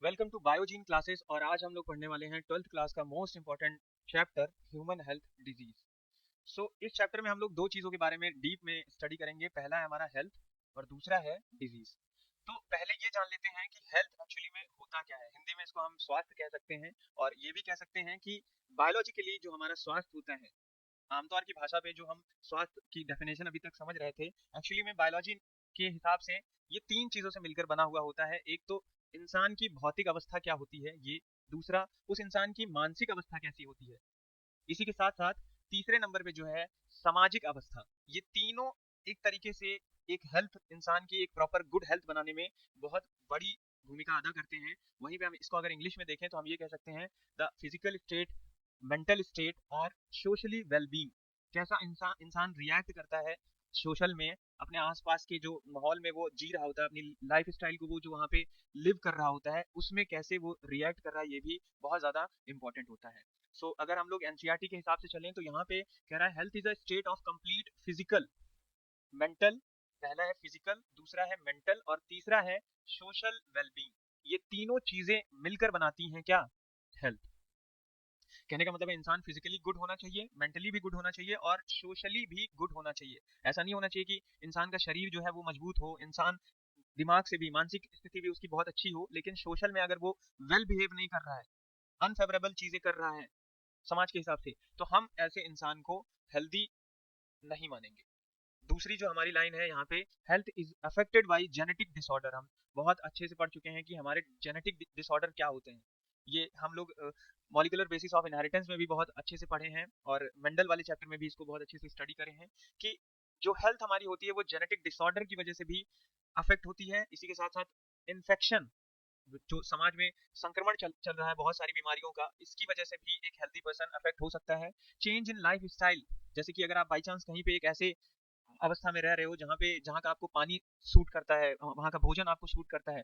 Welcome to बायोजीन classes. और आज हम लोग पढ़ने वाले हैं 12th क्लास का most important chapter human health disease. इस चैप्टर में हम लोग दो चीज़ों के बारे में डीप में स्टडी करेंगे। पहला है हमारा हेल्थ और दूसरा है डिजीज। तो पहले ये जान लेते हैं कि हेल्थ एक्चुअली में होता क्या है। हिंदी में इसको हम स्वास्थ्य कह सकते हैं और ये भी कह सकते हैं कि बायोलॉजिकली जो हमारा स्वास्थ्य होता है, आमतौर की भाषा पे जो हम स्वास्थ्य की डेफिनेशन अभी तक समझ रहे थे, एक्चुअली में बायोलॉजी के हिसाब से ये तीन चीजों से मिलकर बना हुआ होता है। एक तो इंसान की भौतिक अवस्था क्या होती है, ये दूसरा उस इंसान की मानसिक अवस्था कैसी होती है, इसी के साथ साथ तीसरे नंबर पे जो है सामाजिक अवस्था। ये तीनों एक तरीके से एक हेल्थ, इंसान की एक प्रॉपर गुड हेल्थ बनाने में बहुत बड़ी भूमिका अदा करते हैं। वहीं पे हम इसको अगर इंग्लिश में देखें तो हम ये कह सकते हैं the physical state, mental state और सोशली वेलबींग। कैसा इंसान इंसान रिएक्ट करता है सोशल में, अपने आसपास के जो माहौल में वो जी रहा होता है, अपनी लाइफ स्टाइल को वो जो वहाँ पे लिव कर रहा होता है उसमें कैसे वो रिएक्ट कर रहा है, ये भी बहुत ज्यादा इंपॉर्टेंट होता है। अगर हम लोग एनसीईआरटी के हिसाब से चलें तो यहाँ पे कह रहा है health is a state of complete physical, mental. पहला है फिजिकल, दूसरा है मेंटल और तीसरा है सोशल वेलबींग। ये तीनों चीजें मिलकर बनाती हैं क्या, हेल्थ। कहने का मतलब है इंसान फिजिकली गुड होना चाहिए, मेंटली भी गुड होना चाहिए और सोशली भी गुड होना चाहिए। ऐसा नहीं होना चाहिए कि इंसान का शरीर जो है वो मजबूत हो, इंसान दिमाग से भी, मानसिक स्थिति भी उसकी बहुत अच्छी हो, लेकिन सोशल में अगर वो वेल बिहेव नहीं कर रहा है, अनफेवरेबल चीजें कर रहा है समाज के हिसाब से, तो हम ऐसे इंसान को हेल्दी नहीं मानेंगे। दूसरी जो हमारी लाइन है यहाँ पे, health is affected by genetic disorder. हम बहुत अच्छे से पढ़ चुके हैं कि हमारे जेनेटिक डिसऑर्डर क्या होते हैं। ये हम लोग मॉलिकुलर बेसिस ऑफ इनहेरिटेंस में भी बहुत अच्छे से पढ़े हैं और मेंडल वाले चैप्टर में भी इसको बहुत अच्छे से स्टडी करे हैं कि जो हेल्थ हमारी होती है वो जेनेटिक डिसऑर्डर की वजह से भी अफेक्ट होती है। इसी के साथ साथ इन्फेक्शन, जो समाज में संक्रमण चल रहा है बहुत सारी बीमारियों का, इसकी वजह से भी एक हेल्दी पर्सन अफेक्ट हो सकता है। चेंज इन लाइफ स्टाइल, जैसे कि अगर आप बाई चांस कहीं पे एक ऐसे अवस्था में रह रहे हो जहाँ का आपको पानी सूट करता है, वहाँ का भोजन आपको सूट करता है,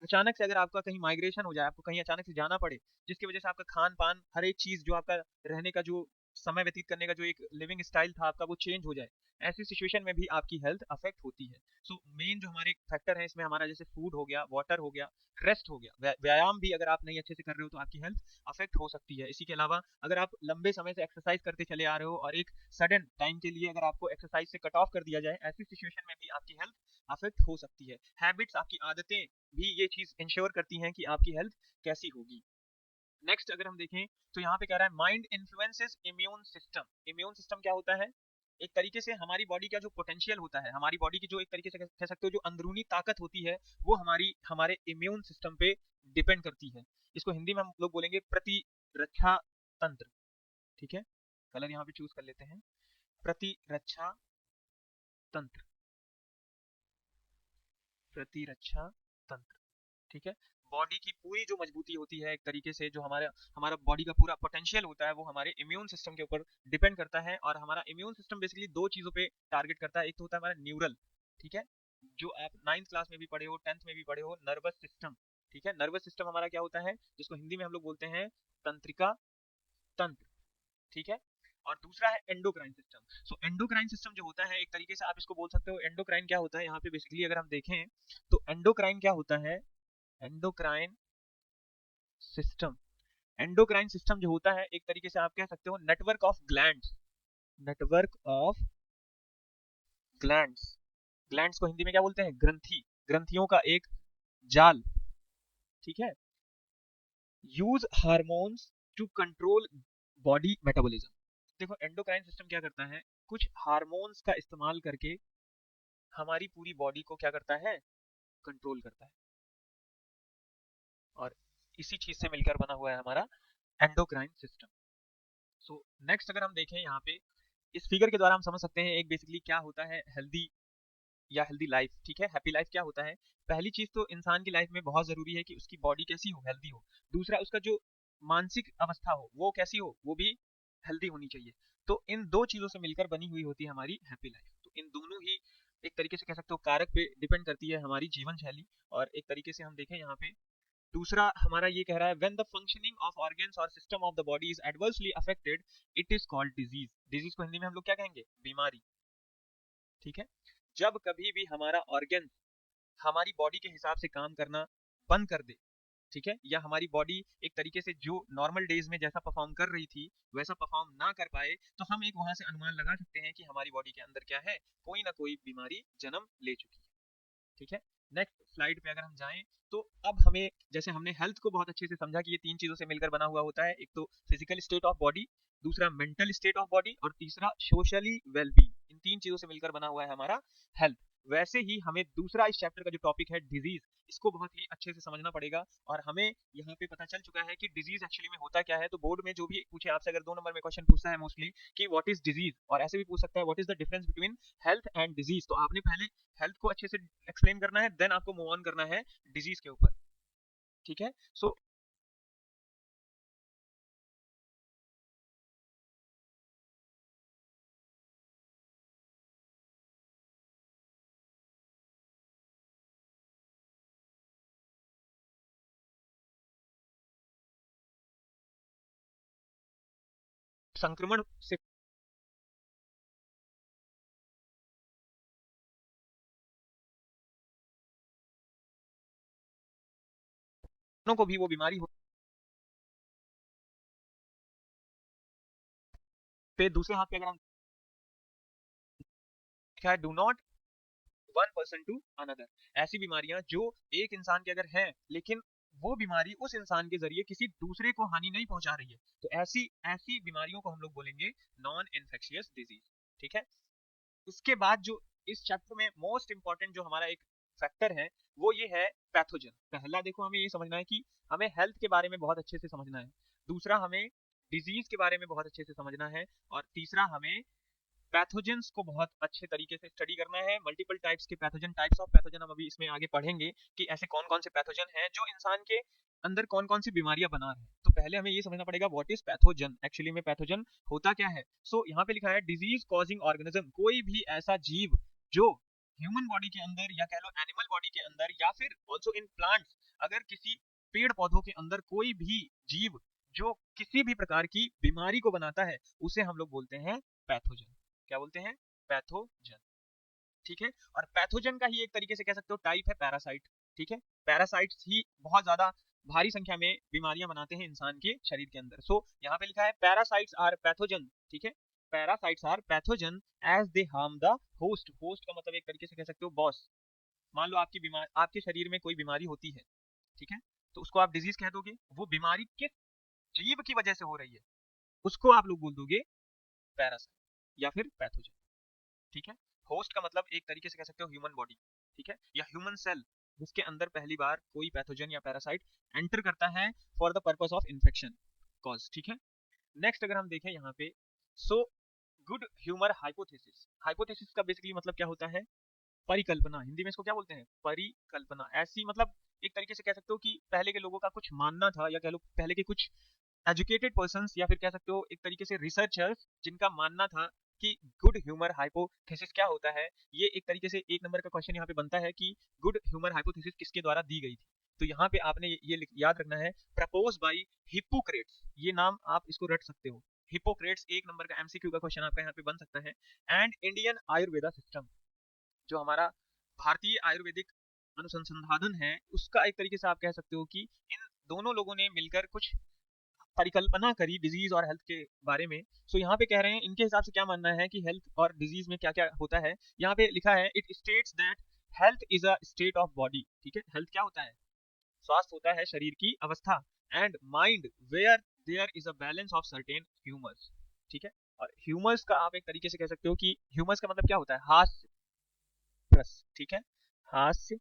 अचानक से अगर आपका कहीं माइग्रेशन हो जाए, आपको कहीं अचानक से जाना पड़े, जिसकी वजह से आपका खान पान, हर एक चीज जो आपका रहने का, जो समय व्यतीत करने का जो एक लिविंग स्टाइल था आपका, वो चेंज हो जाए, ऐसी सिचुएशन में भी आपकी हेल्थ अफेक्ट होती है। मेन जो हमारे फैक्टर है इसमें हमारा जैसे फूड हो गया, वाटर हो गया, रेस्ट हो गया, व्यायाम भी अगर आप नहीं अच्छे से कर रहे हो तो आपकी हेल्थ अफेक्ट हो सकती है। इसी के अलावा अगर आप लंबे समय से एक्सरसाइज करते चले आ रहे हो और एक सडन टाइम के लिए अगर आपको एक्सरसाइज से कट ऑफ कर दिया जाए, ऐसी सिचुएशन में भी आपकी हेल्थ अफेक्ट हो सकती है। हैबिट्स, आपकी आदतें भी ये चीज इंश्योर करती हैं कि आपकी हेल्थ कैसी होगी। नेक्स्ट अगर हम देखें तो यहाँ पे कह रहा है mind influences immune system. Immune system क्या होता है, एक तरीके से हमारी बॉडी का जो पोटेंशियल होता है, हमारी बॉडी की जो एक तरीके से कह सकते हो जो अंदरूनी ताकत होती है, वो हमारे इम्यून सिस्टम पे डिपेंड करती है। इसको हिंदी में हम लोग बोलेंगे प्रतिरक्षा तंत्र। ठीक है, कलर यहाँ पे चूज कर लेते हैं, प्रतिरक्षा तंत्र, प्रतिरक्षा तंत्र। ठीक है, बॉडी की पूरी जो मजबूती होती है, एक तरीके से जो हमारा हमारा बॉडी का पूरा पोटेंशियल होता है, वो हमारे इम्यून सिस्टम के ऊपर डिपेंड करता है। और हमारा इम्यून सिस्टम बेसिकली दो चीजों पे टारगेट करता है। एक तो होता है हमारा न्यूरल, ठीक है, जो आप 9th क्लास में भी पढ़े हो, 10th में भी पढ़े हो, नर्वस सिस्टम। ठीक है, नर्वस सिस्टम हमारा क्या होता है, जिसको हिंदी में हम लोग बोलते हैं तंत्रिका तंत्र। ठीक है, और दूसरा है एंडोक्राइन सिस्टम। एंडोक्राइन सिस्टम जो होता है, एक तरीके से आप इसको बोल सकते हो, एंडोक्राइन क्या होता है यहाँ पे बेसिकली अगर हम देखें तो एंडोक्राइन क्या होता है, एंडोक्राइन सिस्टम, एंडोक्राइन सिस्टम जो होता है एक तरीके से आप कह सकते हो network of glands, network of glands. Glands को हिंदी में क्या बोलते हैं, ग्रंथि, ग्रंथियों का एक जाल। ठीक है, use hormones to control body metabolism. देखो एंडोक्राइन सिस्टम क्या करता है, कुछ हार्मोन्स का इस्तेमाल करके हमारी पूरी बॉडी को क्या करता है, कंट्रोल करता है। और इसी चीज से मिलकर बना हुआ है हमारा एंडोक्राइन सिस्टम। नेक्स्ट अगर हम देखें यहाँ पे, इस फिगर के द्वारा हम समझ सकते हैं एक बेसिकली क्या होता है हेल्दी या हेल्दी लाइफ। ठीक है, हैप्पी लाइफ क्या होता है। पहली चीज तो इंसान की लाइफ में बहुत जरूरी है कि उसकी बॉडी कैसी हो, हेल्दी हो। दूसरा, उसका जो मानसिक अवस्था हो वो कैसी हो, वो भी हेल्दी होनी चाहिए। तो इन दो चीजों से मिलकर बनी हुई होती है हमारी हैप्पी लाइफ। तो इन दोनों ही एक तरीके से कह सकते हो कारक पे डिपेंड करती है हमारी जीवन शैली। और एक तरीके से हम देखें यहाँ पे, दूसरा हमारा ये कह रहा है when the functioning of organs और system of the body is adversely affected, it is called disease. Disease को हिंदी में हम लोग क्या कहेंगे, बीमारी। ठीक है, जब कभी भी हमारा ऑर्गन हमारी बॉडी के हिसाब से काम करना बंद कर दे, ठीक है, या हमारी बॉडी एक तरीके से जो नॉर्मल डेज में जैसा परफॉर्म कर रही थी वैसा परफॉर्म ना कर पाए, तो हम एक वहां से अनुमान लगा सकते हैं कि हमारी बॉडी के अंदर क्या है, कोई ना कोई बीमारी जन्म ले चुकी है। ठीक है, नेक्स्ट स्लाइड पे अगर हम जाएं, तो अब हमें, जैसे हमने हेल्थ को बहुत अच्छे से समझा कि ये तीन चीजों से मिलकर बना हुआ होता है, एक तो फिजिकल स्टेट ऑफ बॉडी, दूसरा मेंटल स्टेट ऑफ बॉडी, और तीसरा सोशली वेलबींग। इन तीन चीजों से मिलकर बना हुआ है हमारा हेल्थ। वैसे ही हमें दूसरा इस चैप्टर का जो टॉपिक है डिजीज, इसको बहुत ही अच्छे से समझना पड़ेगा। और हमें यहाँ पे पता चल चुका है कि डिजीज एक्चुअली में होता क्या है। तो बोर्ड में जो भी पूछे आपसे, अगर 2 नंबर में क्वेश्चन पूछता है मोस्टली कि व्हाट इज डिजीज, और ऐसे भी पूछ सकता है what is the difference between health and disease, तो आपने पहले हेल्थ को अच्छे से एक्सप्लेन करना है, देन आपको मूव ऑन करना है डिजीज के ऊपर। ठीक है, सो संक्रमण से को भी वो बीमारी हो पे। दूसरे हाथ पे अगर हम क्या है, do not one person to another, ऐसी बीमारियां जो एक इंसान के अगर है, लेकिन वो बीमारी उस इंसान के जरिए किसी दूसरे को हानि नहीं पहुंचा रही है, तो ऐसी ऐसी बीमारियों को हम लोग बोलेंगे नॉन इन्फेक्शियस डिजीज। ठीक है, इसके बाद जो इस चैप्टर में मोस्ट इंपॉर्टेंट जो हमारा एक फैक्टर है, वो ये है पैथोजन। पहला देखो, हमें ये समझना है कि हमें हेल्थ के बारे में बहुत अच्छे से समझना है, दूसरा हमें डिजीज के बारे में बहुत अच्छे से समझना है, और तीसरा हमें पैथोजेंस को बहुत अच्छे तरीके से स्टडी करना है। मल्टीपल टाइप्स के पैथोजन, टाइप्स ऑफ पैथोजन हम अभी इसमें आगे पढ़ेंगे कि ऐसे कौन कौन से पैथोजन हैं जो इंसान के अंदर कौन कौन सी बीमारियां बना रहे हैं। तो पहले हमें ये समझना पड़ेगा व्हाट इज पैथोजन, एक्चुअली में पैथोजन होता क्या है। सो यहाँ पे लिखा है डिजीज कॉजिंग ऑर्गेनिज्म, कोई भी ऐसा जीव जो ह्यूमन बॉडी के अंदर, या कह लो एनिमल बॉडी के अंदर, या फिर ऑल्सो इन प्लांट्स, अगर किसी पेड़ पौधों के अंदर कोई भी जीव जो किसी भी प्रकार की बीमारी को बनाता है, उसे हम लोग बोलते हैं पैथोजन। क्या बोलते हैं, पैथोजन। ठीक है, और पैथोजन का ही एक तरीके से कह सकते हो टाइप है पैरासाइट। ठीक है, पैरासाइट्स ही बहुत ज्यादा भारी संख्या में बीमारियां बनाते हैं इंसान के शरीर के अंदर। सो यहाँ पे लिखा है पैरासाइट्स आर पैथोजन। ठीक है, parasites are pathogen as they harm the host. Host का मतलब एक तरीके से कह सकते हो बॉस। मान लो आपकी बीमार, आपके शरीर में कोई बीमारी होती है, ठीक है, तो उसको आप डिजीज कह दोगे। वो बीमारी किस जीव की वजह से हो रही है, उसको आप लोग बोल दोगे पैरासाइट या फिर पैथोजन। ठीक है, होस्ट का मतलब एक तरीके से कह सकते हो ह्यूमन बॉडी, ठीक है, या ह्यूमन सेल, जिसके अंदर पहली बार कोई पैथोजन या पैरासाइट एंटर करता है for the purpose of infection cause. ठीक है, नेक्स्ट अगर हम देखें यहाँ पे, so good humour hypothesis. Hypothesis का बेसिकली मतलब क्या होता है, परिकल्पना। हिंदी में इसको क्या बोलते हैं, परिकल्पना। ऐसी मतलब एक तरीके से कह सकते हो कि पहले के लोगों का कुछ मानना था, या कह लो पहले के कुछ एजुकेटेड पर्संस, या फिर कह सकते हो एक तरीके से रिसर्चर्स, जिनका मानना था कि गुड ह्यूमर हाइपोथेसिस क्या होता है। ये एक तरीके से 1 नंबर का क्वेश्चन यहाँ पे बनता है कि गुड ह्यूमर हाइपोथेसिस किसके द्वारा दी गई थी। तो यहाँ पे आपने ये याद रखना है, प्रपोज बाई हिप्पोक्रेट्स, ये नाम आप इसको रट सकते हो। हिप्पोक्रेट्स 1 नंबर का एमसीक्यू का क्वेश्चन आपका यहाँ पे बन सकता है। एंड इंडियन आयुर्वेदा सिस्टम, जो हमारा भारतीय आयुर्वेदिक अनुसंधान है, उसका एक तरीके से आप कह सकते हो कि इन दोनों लोगों ने मिलकर कुछ परिकल्पना करी डिजीज और हेल्थ के बारे में। सो यहाँ पे कह रहे हैं इनके हिसाब से क्या मानना है कि हेल्थ और डिजीज में क्या क्या होता है। यहाँ पे लिखा है it states that health is a state of body. ठीक है, हेल्थ क्या होता है, स्वास्थ्य होता है शरीर की अवस्था, and mind where there is a balance of certain humours. ठीक है, और ह्यूमर्स का आप एक तरीके से कह सकते हो कि ह्यूमर्स का मतलब क्या होता है, हास्य रस। ठीक है, हास्य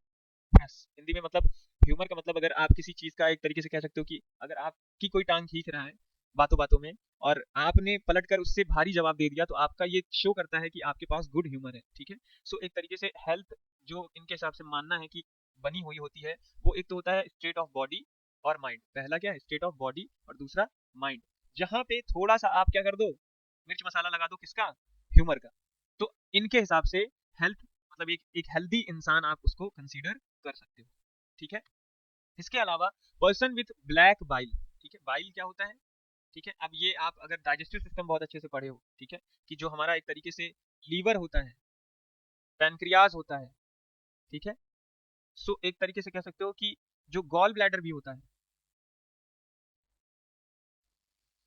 रस हिंदी में मतलब, ह्यूमर का मतलब अगर आप किसी चीज का एक तरीके से कह सकते हो कि अगर आपकी कोई टांग खींच रहा है बातों बातों में, और आपने पलटकर उससे भारी जवाब दे दिया, तो आपका ये शो करता है कि आपके पास गुड ह्यूमर है। ठीक है, सो एक तरीके से हेल्थ जो इनके हिसाब से मानना है कि बनी हुई होती है, वो एक तो होता है स्टेट ऑफ बॉडी और माइंड। पहला क्या है, स्टेट ऑफ बॉडी, और दूसरा माइंड। जहां पे थोड़ा सा आप क्या कर दो, मिर्च मसाला लगा दो, किसका, ह्यूमर का। तो इनके हिसाब से हेल्थ मतलब एक हेल्दी इंसान आप उसको कंसीडर कर सकते हो। ठीक है, इसके अलावा पर्सन विथ ब्लैक बाइल। ठीक है, बाइल क्या होता है, ठीक है, अब ये आप अगर डाइजेस्टिव सिस्टम बहुत अच्छे से पढ़े हो, ठीक है, कि जो हमारा एक तरीके से लीवर होता है, पैनक्रियाज होता है, ठीक है, सो एक तरीके से कह सकते हो कि जो गॉल ब्लैडर भी होता है,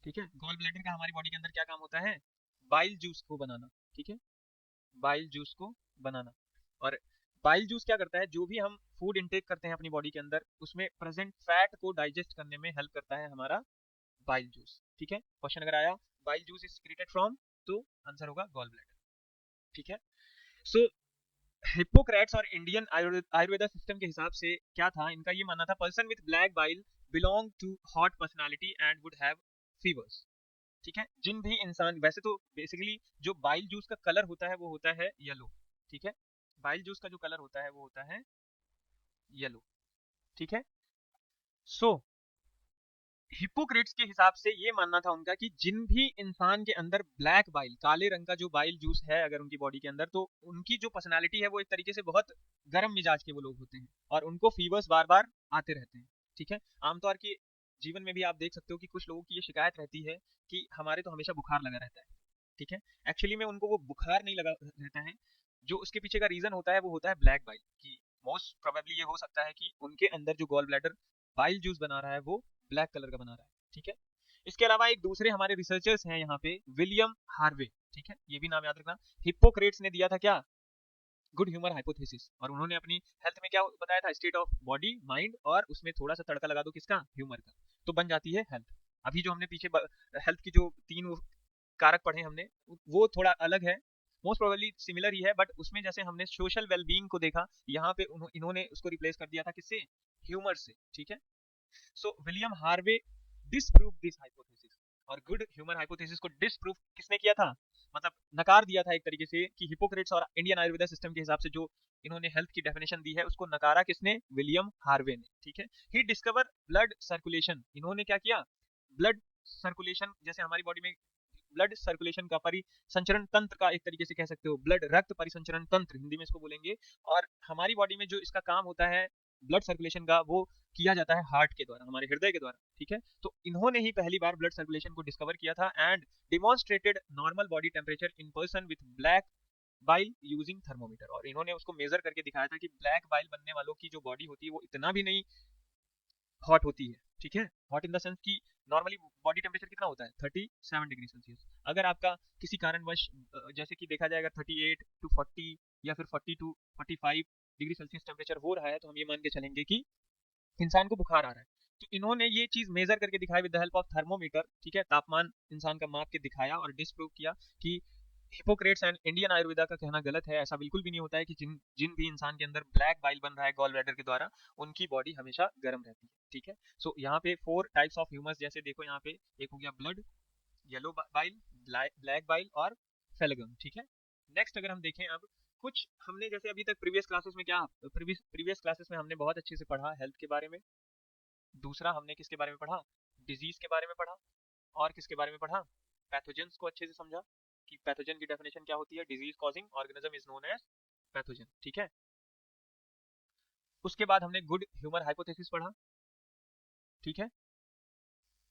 ठीक है, गॉल ब्लैडर का हमारी बॉडी के अंदर क्या काम होता है? बाइल जूस को बनाना। ठीक है, बाइल जूस को बनाना। और बाइल जूस क्या करता है? जो भी हम फूड इंटेक करते हैं अपनी बॉडी के अंदर, उसमें प्रेजेंट फैट को डाइजेस्ट करने में हेल्प करता है हमारा बाइल जूस। ठीक है, क्वेश्चन अगर आया bile juice is created from, तो आंसर होगा गॉल ब्लैडर। ठीक है, सो हिप्पोक्रेट्स और इंडियन आयुर्वेदा सिस्टम के हिसाब से क्या था? इनका ये मानना था person with black bile belong to hot personality and would have fevers. ठीक है, जिन भी इंसान, वैसे तो बेसिकली जो बाइल जूस का कलर होता है वो होता है येलो। ठीक है, बाइल जूस का जो कलर होता है वो होता है येलो। ठीक है, सो हिप्पोक्रेट्स के हिसाब से ये मानना था उनका कि जिन भी इंसान के अंदर ब्लैक बाइल, काले रंग का जो बाइल जूस है अगर उनकी बॉडी के अंदर, तो उनकी जो पर्सनालिटी है वो एक तरीके से बहुत गर्म मिजाज के वो लोग होते हैं और उनको फीवर्स बार बार आते रहते हैं। ठीक है, आमतौर के जीवन में भी आप देख सकते हो कि कुछ लोगों की ये शिकायत रहती है कि हमारे तो हमेशा बुखार लगा रहता है। ठीक है, एक्चुअली में उनको वो बुखार नहीं लगा रहता है, जो उसके पीछे का रीजन होता है वो होता है ब्लैक बाइल। कि मोस्ट प्रोबेबली ये हो सकता है कि उनके अंदर जो गॉल ब्लैडर बाइल जूस बना रहा है वो ब्लैक कलर का बना रहा है। ठीक है, इसके अलावा एक दूसरे हमारे रिसर्चर्स हैं यहाँ पे, विलियम हार्वे। ठीक है, ये भी नाम याद रखना। हिप्पोक्रेट्स ने दिया था क्या? Good humour hypothesis. और उन्होंने अपनी हेल्थ में क्या बताया था? स्टेट ऑफ बॉडी, माइंड, और उसमें थोड़ा सा तड़का लगा दो किसका? ह्यूमर का, तो बन जाती है हेल्थ। अभी जो हमने पीछे हेल्थ की जो तीन कारक पढ़े हमने, वो थोड़ा अलग है, मोस्ट प्रोबेबली सिमिलर ही है, बट उसमें जैसे हमने सोशल वेलबींग को देखा, यहाँ पे इन्होंने उसको रिप्लेस कर दिया था किससे? ह्यूमर से। ठीक है, so William Harvey disprove this hypothesis. और गुड ह्यूमर हाइपोथेसिस को डिसप्रूव किसने किया था? मतलब नकार दिया था एक तरीके से, कि हिपोक्रेट्स और इंडियन आयुर्वेदा सिस्टम के हिसाब से जो इन्होंने हेल्थ की डेफिनेशन दी है उसको नकारा किसने? विलियम हार्वे ने। ठीक है, ही डिस्कवर ब्लड सर्कुलेशन। इन्होंने क्या किया? ब्लड सर्कुलेशन, जैसे हमारी बॉडी में ब्लड सर्कुलेशन का परिसंचरण तंत्र का एक तरीके से कह सकते हो, ब्लड रक्त परिसंचरण तंत्र हिंदी में इसको बोलेंगे। और हमारी बॉडी में जो इसका काम होता है ब्लड सर्कुलेशन का, वो किया जाता है हार्ट के द्वारा, हमारे हृदय के द्वारा। ठीक है, तो इन्होंने ही पहली बार ब्लड सर्कुलेशन को डिस्कवर किया था and demonstrated normal body temperature in person with black bile using thermometer. और इन्होंने उसको मेजर करके दिखाया था कि ब्लैक बाइल बनने वालों की जो बॉडी होती है वो इतना भी नहीं हॉट होती है। ठीक है, हॉट इन द सेंस कि नॉर्मली बॉडी टेम्परेचर कितना होता है? 37 डिग्री सेल्सियस। अगर आपका किसी कारणवश जैसे कि देखा जाएगा 38 टू 40 या फिर 40 टू 45 डिग्री सेल्सियस टेम्परेचर हो रहा है, तो हम ये मान के चलेंगे कि इंसान को बुखार आ रहा है। तो इन्होंने ये चीज मेजर करके दिखाया with the help of thermometer. ठीक है, तापमान इंसान का माप के दिखाया और डिस्प्रूव किया कि हिपोक्रेट्स एंड इंडियन आयुर्वेदा का कहना गलत है। ऐसा बिल्कुल भी नहीं होता है कि जिन जिन भी इंसान के अंदर ब्लैक बाइल बन रहा है गॉल ब्लैडर के द्वारा, उनकी बॉडी हमेशा गर्म रहती है। ठीक है, सो यहाँ पे 4 टाइप्स ऑफ ह्यूमर्स, जैसे देखो यहाँ पे एक हो गया blood, yellow bile, black bile और फेलगम। ठीक है, नेक्स्ट अगर हम देखें अब, कुछ हमने जैसे अभी तक प्रीवियस क्लासेस में क्या, प्रीवियस क्लासेस में हमने बहुत अच्छे से पढ़ा हेल्थ के बारे में। दूसरा हमने किसके बारे में पढ़ा? डिजीज के बारे में पढ़ा। और किसके बारे में पढ़ा? पैथोजेंस को अच्छे से समझा कि पैथोजन की डेफिनेशन क्या होती है। Disease causing organism is known as pathogen. ठीक है, उसके बाद हमने गुड ह्यूमर हाइपोथेसिस पढ़ा। ठीक है,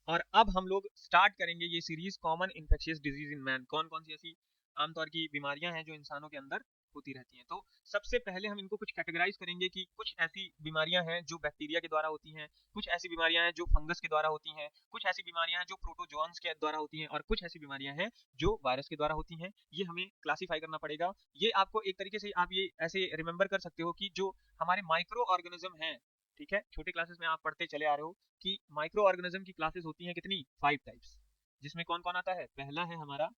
और अब हम लोग स्टार्ट करेंगे ये series common infectious disease in man. कौन कौन सी ऐसी आमतौर की बीमारियां हैं जो इंसानों के अंदर होती रहती हैं। तो सबसे पहले हम इनको कुछ कैटेगराइज करेंगे कि कुछ ऐसी बीमारियां हैं जो बैक्टीरिया के द्वारा होती हैं, कुछ ऐसी बीमारियां हैं जो फंगस के द्वारा होती हैं, कुछ ऐसी बीमारियां हैं जो प्रोटोजोन्स के द्वारा होती हैं, और कुछ ऐसी बीमारियां हैं जो वायरस के द्वारा होती हैं। ये हमें क्लासीफाई करना पड़ेगा। ये आपको एक तरीके से आप ये ऐसे रिमेंबर कर सकते हो कि जो हमारे माइक्रो ऑर्गेनिज्म हैं, ठीक है, छोटे क्लासेस में आप पढ़ते चले आ रहे हो कि माइक्रो ऑर्गेनिज्म की क्लासेस होती हैं कितनी? 5 टाइप्स। जिसमें कौन कौन आता है? पहला है हमारा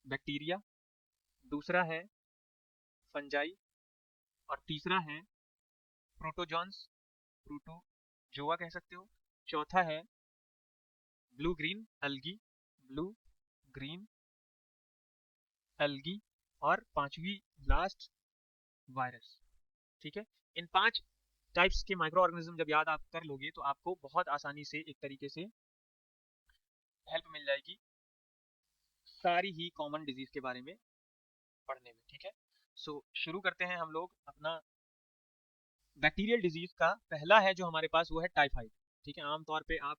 बैक्टीरिया, दूसरा है फंजाई, और तीसरा है प्रोटोजॉन्स, प्रोटोजोआ कह सकते हो। चौथा है blue green algae, blue green algae, और पांचवी लास्ट वायरस। ठीक है, इन 5 टाइप्स के माइक्रो ऑर्गेनिज्म जब याद आप कर लोगे तो आपको बहुत आसानी से एक तरीके से हेल्प मिल जाएगी सारी ही कॉमन डिजीज के बारे में पढ़ने में। ठीक है, सो शुरू करते हैं हम लोग अपना बैक्टीरियल डिजीज का। पहला है जो हमारे पास वो है टाइफाइड। ठीक है, आमतौर पे आप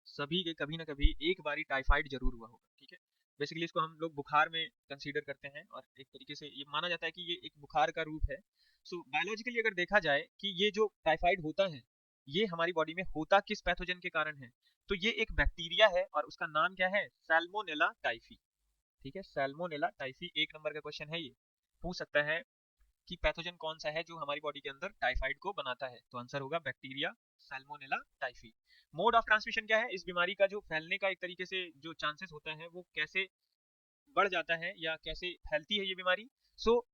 सभी के कभी ना कभी एक बारी टाइफाइड जरूर हुआ होगा। ठीक है, बेसिकली इसको हम लोग बुखार में कंसीडर करते हैं और एक तरीके से ये माना जाता है कि ये एक बुखार का रूप है। सो बायोलॉजिकली अगर देखा जाए कि ये जो टाइफाइड होता है, ये हमारी बॉडी में होता किस पैथोजन के कारण है? तो ये एक बैक्टीरिया है और उसका नाम क्या है? Salmonella typhi. ठीक है, सैल्मोनेला टाइफी 1 नंबर का क्वेश्चन है ये। पूछ सकता है कि पैथोजन कौन सा है जो हमारी बॉडी के अंदर टाइफाइड को बनाता है, तो आंसर होगा bacteria Salmonella typhi. Mode of transmission क्या है? इस बीमारी का जो फैलने का एक तरीके से जो चांसेस होता है वो कैसे बढ़ जाता है या कैसे फैलती है ये बीमारी? सो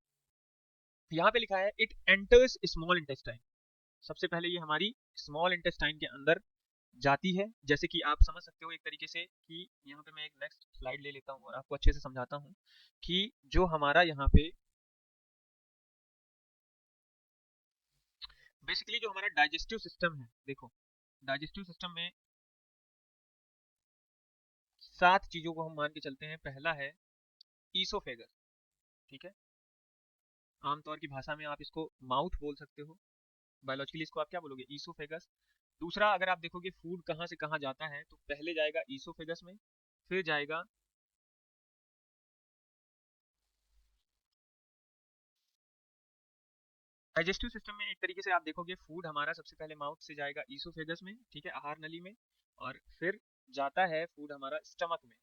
यहाँ पे लिखा है इट एंटर्स स्मॉल इंटेस्टाइन। सबसे पहले ये हमारी स्मॉल इंटेस्टाइन के अंदर जाती है, जैसे कि आप समझ सकते हो एक तरीके से कि यहाँ पे मैं एक नेक्स्ट स्लाइड ले लेता हूँ और आपको अच्छे से समझाता हूँ कि जो हमारा यहाँ पे बेसिकली जो हमारा डाइजेस्टिव सिस्टम है, देखो डाइजेस्टिव सिस्टम में 7 चीजों को हम मान के चलते हैं। पहला है ईसोफेगस, ठीक है, आमतौर की भाषा में आप इसको माउथ बोल सकते हो, बायोलॉजिकली इसको आप क्या बोलोगे? ईसोफेगस। दूसरा, अगर आप देखोगे फूड कहाँ से कहाँ जाता है, तो पहले जाएगा ईसोफेगस में, फिर जाएगा डाइजेस्टिव सिस्टम में। एक तरीके से आप देखोगे फूड हमारा सबसे पहले माउथ से जाएगा ईसोफेगस में, ठीक है, आहार नली में, और फिर जाता है फूड हमारा स्टमक में,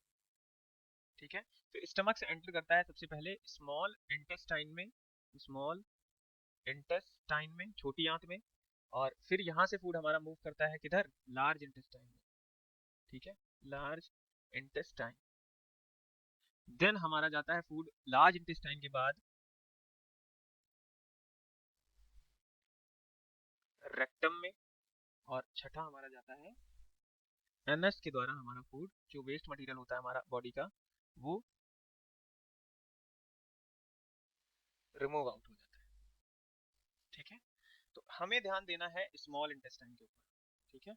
ठीक है। फिर स्टमक से एंटर करता है सबसे पहले स्मॉल इंटेस्टाइन में, स्मॉल इंटेस्टाइन में, छोटी आंत में, और फिर यहाँ से फूड हमारा मूव करता है किधर? लार्ज इंटेस्टाइन में, ठीक है, लार्ज इंटेस्टाइन। देन हमारा जाता है फूड लार्ज इंटेस्टाइन के बाद रेक्टम में, और छठा हमारा जाता है एनएस के द्वारा हमारा फूड जो वेस्ट मटेरियल होता है हमारा बॉडी का वो रिमूव आउट हो जाता है, ठीक है। तो हमें ध्यान देना है स्मॉल इंटेस्टाइन के ऊपर, ठीक है।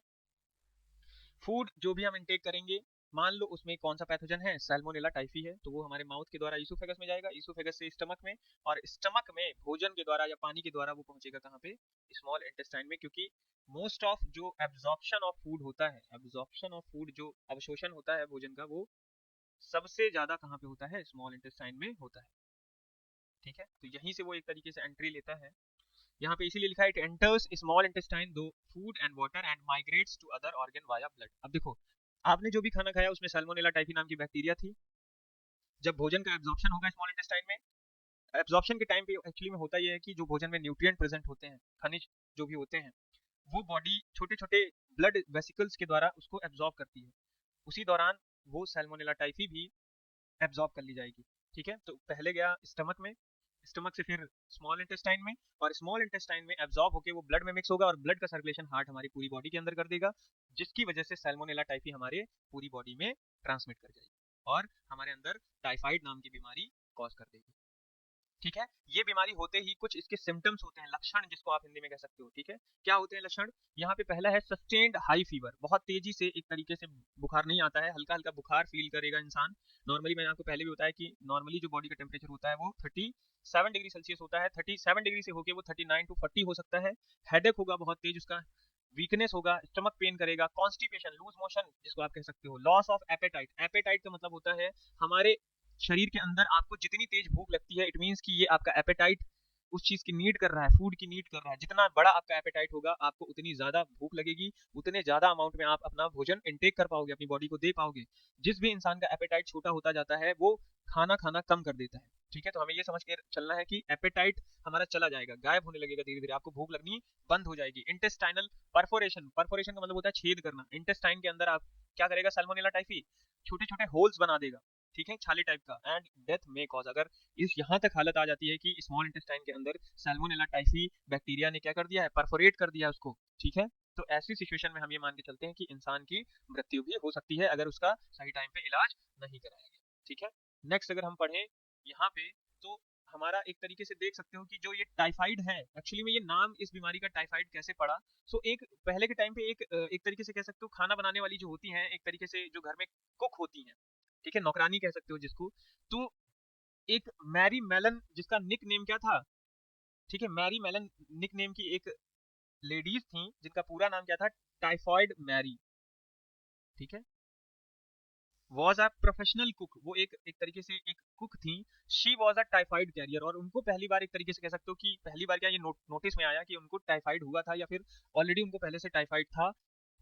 फूड जो भी हम इंटेक करेंगे, मान लो उसमें कौन सा पैथोजन है? सैल्मोनेला टाइफी है, तो वो हमारे माउथ के द्वारा ईसोफेगस में जाएगा, ईसोफेगस से स्टमक में, और स्टमक में भोजन के द्वारा या पानी के द्वारा वो पहुंचेगा कहाँ पे? स्मॉल इंटेस्टाइन में, क्योंकि मोस्ट ऑफ जो एब्जॉर्प्शन ऑफ फूड होता है, एब्जॉर्प्शन ऑफ फूड जो अवशोषण होता है भोजन का, वो सबसे ज्यादा कहाँ पे होता है? स्मॉल इंटेस्टाइन में होता है, ठीक है। तो यहीं से वो एक तरीके से एंट्री लेता है। यहाँ पे इसीलिए लिखा है it enters small intestine through food and water and migrates to other organ via blood. अब देखो आपने जो भी खाना खाया उसमें सैल्मोनेला टाइफी नाम की बैक्टीरिया थी। जब भोजन का एब्जॉर्प्शन होगा स्मॉल इंटेस्टाइन में, एब्जॉर्प्शन के टाइम पे एक्चुअली में होता यह है कि जो भोजन में न्यूट्रिएंट प्रेजेंट होते हैं, खनिज जो भी होते हैं, वो बॉडी छोटे छोटे ब्लड वेसिकल्स के द्वारा उसको एब्जॉर्ब करती है। उसी दौरान वो सैल्मोनेला टाइफी भी एब्जॉर्ब कर ली जाएगी, ठीक है। तो पहले गया स्टमक में, स्टमक से फिर स्मॉल इंटेस्टाइन में, और स्मॉल इंटेस्टाइन में एब्जॉर्ब होकर वो ब्लड में मिक्स होगा, और ब्लड का सर्कुलेशन हार्ट हमारी पूरी बॉडी के अंदर कर देगा, जिसकी वजह से सैल्मोनेला टाइफी हमारे पूरी बॉडी में ट्रांसमिट कर जाएगी और हमारे अंदर टाइफाइड नाम की बीमारी कॉज कर देगी, ठीक है। ये बीमारी होते ही कुछ इसके सिम्टम्स होते हैं, लक्षण जिसको आप हिंदी में कह सकते हो, ठीक है। क्या होते हैं लक्षण? यहाँ पे पहला है सस्टेन्ड हाई फीवर, बहुत तेजी से एक तरीके से बुखार नहीं आता है, हल्का हल्का बुखार फील करेगा इंसान। नॉर्मली मैंने आपको पहले भी बताया कि नॉर्मली जो बॉडी का टेम्परेचर होता है वो 37 डिग्री सेल्सियस होता है, 37 डिग्री से होकर वो 39 to 40 हो सकता है। हेडेक होगा बहुत तेज उसका, वीकनेस होगा, स्टमक पेन करेगा, कॉन्स्टिपेशन, लूज मोशन जिसको आप कह सकते हो, लॉस ऑफ एपेटाइट। एपेटाइट का मतलब होता है हमारे शरीर के अंदर आपको जितनी तेज भूख लगती है, इट मींस कि ये आपका एपेटाइट उस चीज की नीड कर रहा है, फूड की नीड कर रहा है। जितना बड़ा आपका एपेटाइट होगा आपको उतनी ज्यादा भूख लगेगी, उतने ज्यादा अमाउंट में आप अपना भोजन इंटेक कर पाओगे, अपनी बॉडी को दे पाओगे। जिस भी इंसान का एपेटाइट छोटा होता जाता है वो खाना खाना कम कर देता है, ठीक है। तो हमें ये समझ के चलना है कि एपेटाइट हमारा चला जाएगा, गायब होने लगेगा धीरे धीरे, आपको भूख लगनी बंद हो जाएगी। इंटेस्टाइनल परफोरेशन, परफोरेशन का मतलब होता है छेद करना। इंटेस्टाइन के अंदर आप क्या करेगा सैल्मोनेला टाइफी? छोटे छोटे होल्स बना देगा, ठीक है, छाले टाइप का, एंड डेथ में कॉज। अगर इस यहाँ तक हालत आ जाती है कि स्मॉल इंटेस्टाइन के अंदर सैल्मोनेला टाइफी बैक्टीरिया ने क्या कर दिया है? परफोरेट कर दिया उसको, ठीक है। तो ऐसी सिचुएशन में हम ये मान के चलते हैं कि इंसान की मृत्यु भी हो सकती है अगर उसका सही टाइम पे इलाज नहीं कराया गया, ठीक है। नेक्स्ट अगर हम पढ़ें यहाँ पे, तो हमारा एक तरीके से देख सकते हो कि जो ये टाइफाइड है, एक्चुअली में ये नाम इस बीमारी का टाइफाइड कैसे पड़ा? सो एक पहले के टाइम पे एक तरीके से कह सकते हो खाना बनाने वाली जो होती हैं, एक तरीके से जो घर में कुक होती हैं, ठीक है, नौकरानी कह सकते हो जिसको, तो एक मैरी मेलन जिसका निक नेम क्या था? ठीक है, मैरी मेलन निक नेम की एक लेडीज थी जिनका पूरा नाम क्या था? टाइफॉइड मैरी, ठीक है। वॉज अ प्रोफेशनल कुक, वो एक तरीके से एक कुक थी। She was a typhoid carrier, और उनको पहली बार एक तरीके से कह सकते हो कि पहली बार क्या ये नोटिस में आया कि उनको टाइफाइड हुआ था या फिर ऑलरेडी उनको पहले से टाइफाइड था।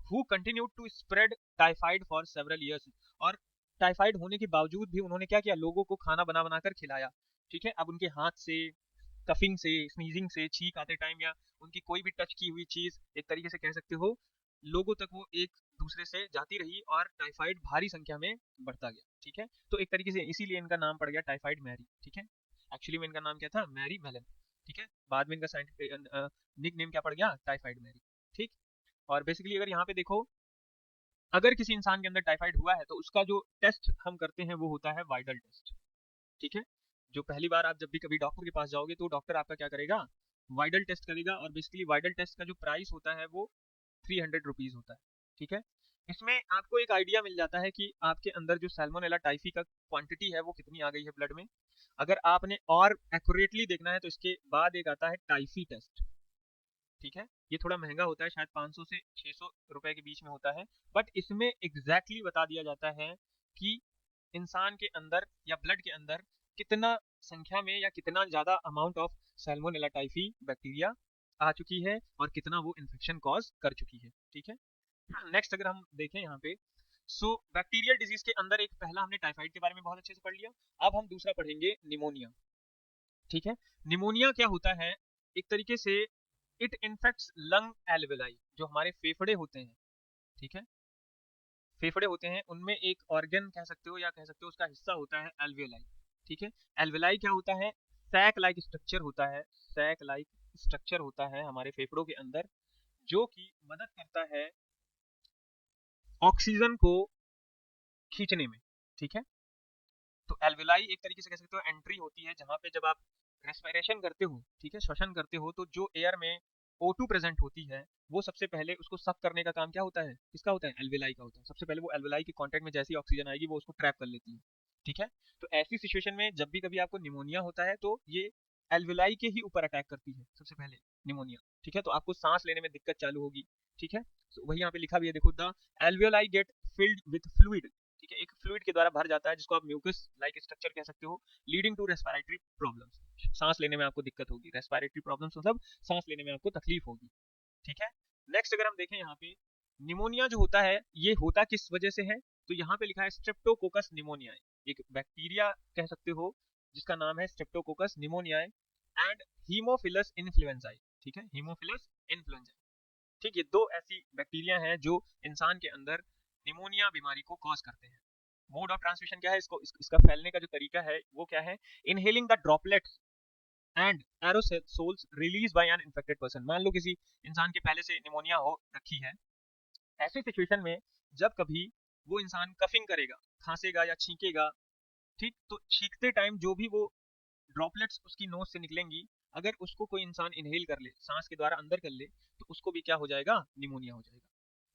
Who continued to spread typhoid for several years, और टाइफाइड होने के बावजूद भी उन्होंने क्या किया, लोगों को खाना बना बना कर खिलाया। ठीक है, अब उनके हाथ से, कफिंग से, स्नीजिंग से, छींक आते टाइम या उनकी कोई भी टच की हुई चीज एक तरीके से कह सकते हो लोगों तक वो एक दूसरे से जाती रही और टाइफाइड भारी संख्या में बढ़ता गया। ठीक है, तो एक तरीके से इसीलिए इनका नाम पड़ गया टाइफाइड मैरी। ठीक है, एक्चुअली में इनका नाम क्या था, मैरी मेलन। ठीक है, बाद में इनका साइंटिफिक निक नेम क्या पड़ गया, टाइफाइड मैरी। ठीक, और बेसिकली अगर यहाँ पे देखो, अगर किसी इंसान के अंदर टाइफाइड हुआ है तो उसका जो टेस्ट हम करते हैं वो होता है वाइडल टेस्ट। ठीक है, जो पहली बार आप जब भी कभी डॉक्टर के पास जाओगे तो डॉक्टर आपका क्या करेगा, वाइडल टेस्ट करेगा, और बेसिकली वाइडल टेस्ट का जो प्राइस होता है वो 300 रुपीज होता है। ठीक है, इसमें आपको एक आइडिया मिल जाता है कि आपके अंदर जो सैल्मोनेला टाइफी का क्वांटिटी है वो कितनी आ गई है ब्लड में। अगर आपने और एक्यूरेटली देखना है तो इसके बाद एक आता है टाइफी टेस्ट। ठीक है, ये थोड़ा महंगा होता है, शायद 500 से 600 रुपए के बीच में होता है, बट इसमें एग्जैक्टली बता दिया जाता है कि इंसान के अंदर या ब्लड के अंदर कितना संख्या में या कितना ज्यादा amount of Salmonella typhi bacteria आ चुकी है और कितना वो इन्फेक्शन कॉज कर चुकी है। ठीक है, नेक्स्ट अगर हम देखें यहाँ पे, सो बैक्टीरियल डिजीज के अंदर एक पहला हमने टाइफाइड के बारे में बहुत अच्छे से पढ़ लिया। अब हम दूसरा पढ़ेंगे निमोनिया। ठीक है, निमोनिया क्या होता है, एक तरीके से इट इन्फेक्ट्स लंग एल्वेलाई, जो हमारे फेफड़े होते हैं। ठीक है, फेफड़े होते हैं उनमें एक ऑर्गन कह सकते हो या कह सकते हो उसका हिस्सा होता है एल्वेलाई। ठीक है, एल्वेलाई क्या होता है, सैक लाइक स्ट्रक्चर होता है, सैक लाइक स्ट्रक्चर होता है हमारे फेफड़ों के अंदर, जो कि मदद करता है ऑक्सीजन को खींचने में। ठीक है, तो एल्वेलाई एक तरीके से कह सकते हो एंट्री होती है जहां पे जब आप रेस्पिरेशन करते हो, ठीक है, श्वसन करते हो, तो जो एयर में O2 प्रेजेंट होती है वो सबसे पहले उसको सक करने का काम क्या होता है, किसका होता है, एल्वेलाई का होता है। सबसे पहले वो एल्वेलाई के कांटेक्ट में जैसी ऑक्सीजन आएगी वो उसको ट्रैप कर लेती है। ठीक है, तो ऐसी सिचुएशन में जब भी कभी आपको निमोनिया होता है तो ये एल्वेलाई के ही ऊपर अटैक करती है सबसे पहले निमोनिया। ठीक है, तो आपको सांस लेने में दिक्कत चालू होगी। ठीक है, तो वही यहाँ पे लिखा भी है, देखो, the alveoli get filled with fluid. ठीक है, एक फ्लूइड के द्वारा भर जाता है जिसको आप म्यूकस लाइक स्ट्रक्चर कह सकते हो, लीडिंग टू रेस्पिरेटरी प्रॉब्लम्स, सांस लेने में आपको दिक्कत होगी, रेस्पिरेटरी प्रॉब्लम्स मतलब सांस लेने में आपको तकलीफ होगी। ठीक है, नेक्स्ट अगर हम देखें यहाँ पे, निमोनिया जो होता है ये होता किस वजह से है, तो यहाँ पे लिखा है स्ट्रेप्टोकोकस निमोनियाe, एक बैक्टीरिया कह सकते हो जिसका नाम है स्ट्रेप्टोकोकस निमोनियाe एंड हीमोफिलस इन्फ्लुएंजाई। ठीक है, हीमोफिलस इन्फ्लुएंजाई। ठीक, ये दो ऐसी बैक्टीरिया हैं जो इंसान के अंदर निमोनिया बीमारी को कॉज करते हैं। मोड ऑफ ट्रांसमिशन क्या है, इसका फैलने का जो तरीका है वो क्या है, inhaling the droplets and aerosols release by an infected person. मान लो किसी इंसान के पहले से निमोनिया हो रखी है, ऐसी सिचुएशन में जब कभी वो इंसान कफिंग करेगा, खांसेगा या छींकेगा, ठीक, तो छींकते टाइम जो भी वो ड्रॉपलेट्स उसकी नोज से निकलेंगी, अगर उसको कोई इंसान इनहेल कर ले, सांस के द्वारा अंदर कर ले, तो उसको भी क्या हो जाएगा, निमोनिया हो जाएगा।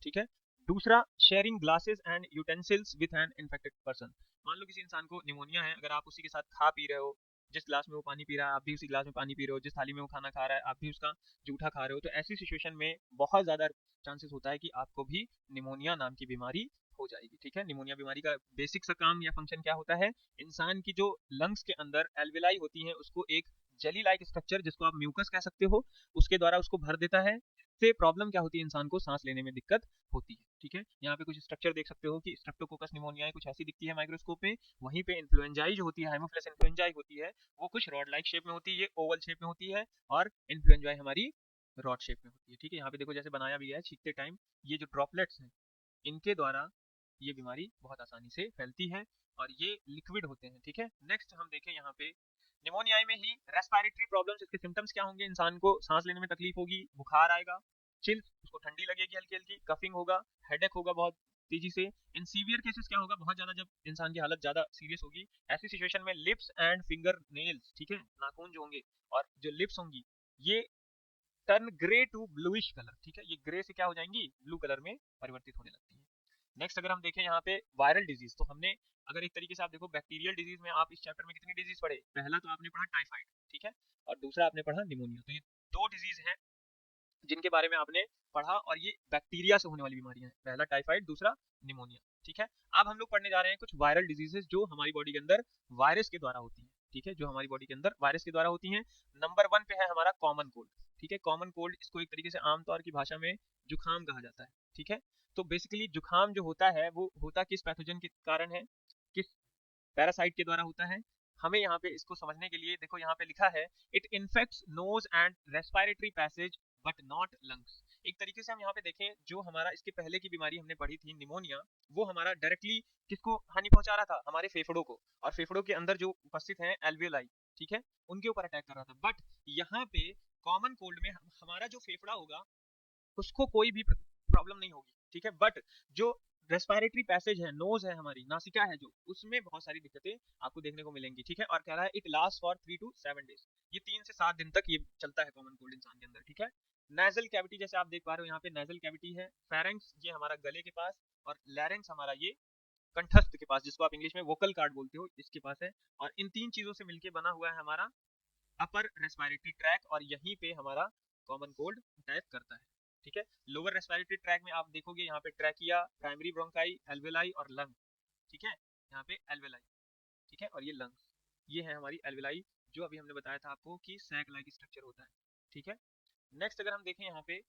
ठीक है, दूसरा, sharing glasses and utensils with an infected person. मान लो किसी इंसान को निमोनिया है, अगर आप उसी के साथ खा पी रहे हो, जिस ग्लास में वो पानी पी रहा है आप भी उसी ग्लास में पानी पी रहे हो, जिस थाली में वो खाना खा रहा है आप भी उसका जूठा खा रहे हो, तो ऐसी सिचुएशन में बहुत ज्यादा चांसेस होता है कि आपको भी निमोनिया नाम की बीमारी हो जाएगी। ठीक है, निमोनिया बीमारी का बेसिक सा काम या फंक्शन क्या होता है, इंसान की जो लंग्स के अंदर एल्वेलाई होती हैं उसको एक जेली लाइक स्ट्रक्चर जिसको आप म्यूकस कह सकते हो उसके द्वारा उसको भर देता है। से प्रॉब्लम क्या होती है, इंसान को सांस लेने में दिक्कत होती है। ठीक है, यहाँ पे कुछ स्ट्रक्चर देख सकते हो कि स्ट्रेप्टोकोकस निमोनियाe कुछ ऐसी दिखती है माइक्रोस्कोप में, वहीं पे इन्फ्लुएंजाई जो होती है, हाइमोफिलस इन्फ्लुएंजाई होती है, वो कुछ रॉड लाइक शेप में होती है, ये ओवल शेप में होती है, और इन्फ्लुएंजाई हमारी रॉड शेप में होती है। ठीक है, यहाँ पे देखो जैसे बनाया भी है, छींकते टाइम ये जो ड्रॉपलेट्स हैं इनके द्वारा ये बीमारी बहुत आसानी से फैलती है और ये लिक्विड होते हैं। ठीक है, नेक्स्ट हम देखें यहाँ पे, निमोनिया में ही रेस्पिरेटरी प्रॉब्लम्स, इसके सिम्टम्स क्या होंगे, इंसान को सांस लेने में तकलीफ होगी, बुखार आएगा, चिल्स, उसको ठंडी लगेगी हल्की हल्की, कफिंग होगा, हेडेक होगा बहुत तेजी से। इन सीवियर केसेस क्या होगा, बहुत ज्यादा जब इंसान की हालत ज्यादा सीरियस होगी, ऐसी सिचुएशन में लिप्स एंड फिंगर नेल्स, ठीक है, नाखून जो होंगे और जो लिप्स होंगी ये turn grey to bluish colour. ठीक है, ये ग्रे से क्या हो जाएंगी, ब्लू कलर में परिवर्तित होने लगती है। नेक्स्ट अगर हम देखें यहाँ पे वायरल डिजीज, तो हमने अगर एक तरीके से आप देखो बैक्टीरियल डिजीज में आप इस चैप्टर में कितनी डिजीज पढ़े, पहला तो आपने पढ़ा टाइफाइड, ठीक है, और दूसरा आपने पढ़ा निमोनिया, तो ये दो डिजीज हैं जिनके बारे में आपने पढ़ा, और ये बैक्टीरिया से होने वाली बीमारियां हैं। पहला टाइफाइड, दूसरा निमोनिया। ठीक है, अब हम लोग पढ़ने जा रहे हैं कुछ वायरल डिजीजेस जो हमारी बॉडी के अंदर वायरस के द्वारा होती है। ठीक है, जो हमारी बॉडी के अंदर वायरस के द्वारा होती हैं। नंबर 1 पे है हमारा कॉमन कोल्ड। ठीक है, कॉमन कोल्ड, इसको एक तरीके से आमतौर की भाषा में जुखाम कहा जाता है। ठीक है, तो बेसिकली जुखाम जो होता है वो होता किस पैथोजन के कारण है, किस पैरासाइट के द्वारा होता है। हमें यहाँ पे इसको समझने के लिए देखो, यहाँ पे लिखा है it infects nose and respiratory passage but not lungs. एक तरीके से हम यहाँ पे देखें, जो हमारा इसके पहले की बीमारी हमने पढ़ी थी निमोनिया, वो हमारा डायरेक्टली किसको हानि पहुंचा रहा था, हमारे फेफड़ों को, और फेफड़ों के अंदर जो उपस्थित हैं एल्वियोलाई, ठीक है, उनके ऊपर अटैक कर रहा था। बट यहाँ पे कॉमन कोल्ड में हमारा जो फेफड़ा होगा उसको कोई भी प्रॉब्लम नहीं होगी। ठीक है, बट जो रेस्पिरेटरी पैसेज है, नोज है, हमारी नासिका है, जो उसमें बहुत सारी दिक्कतें आपको देखने को मिलेंगी। ठीक है, और कह रहा है it last for 3 to 7 days, ये 3 से 7 दिन तक ये चलता है कॉमन कोल्ड इंसान के अंदर। ठीक है, नेजल कैविटी जैसे आप देख पा रहे हो, यहाँ पे नेजल कैविटी है, फेरेंक्स ये हमारा गले के पास, और लैरिंक्स हमारा ये कंठस्थ के पास, जिसको आप इंग्लिश में वोकल कार्ड बोलते हो, इसके पास है। और इन 3 चीजों से मिलकर बना हुआ है हमारा अपर रेस्पिरेटरी ट्रैक, और यहीं पे हमारा कॉमन कोल्ड अटैक करता है। ठीक है, लोअर रेस्पिरेटरी ट्रैक में आप देखोगे यहाँ पे ट्रैकिया, प्राइमरी ब्रोंकाई, एल्वेलाई और लंग। ठीक है, यहाँ पे एल्वेलाई, ठीक है, और ये लंग्स, ये है हमारी एल्वेलाई, जो अभी हमने बताया था आपको कि सैक लाइक स्ट्रक्चर होता है। ठीक है, नेक्स्ट अगर हम देखें यहाँ पे,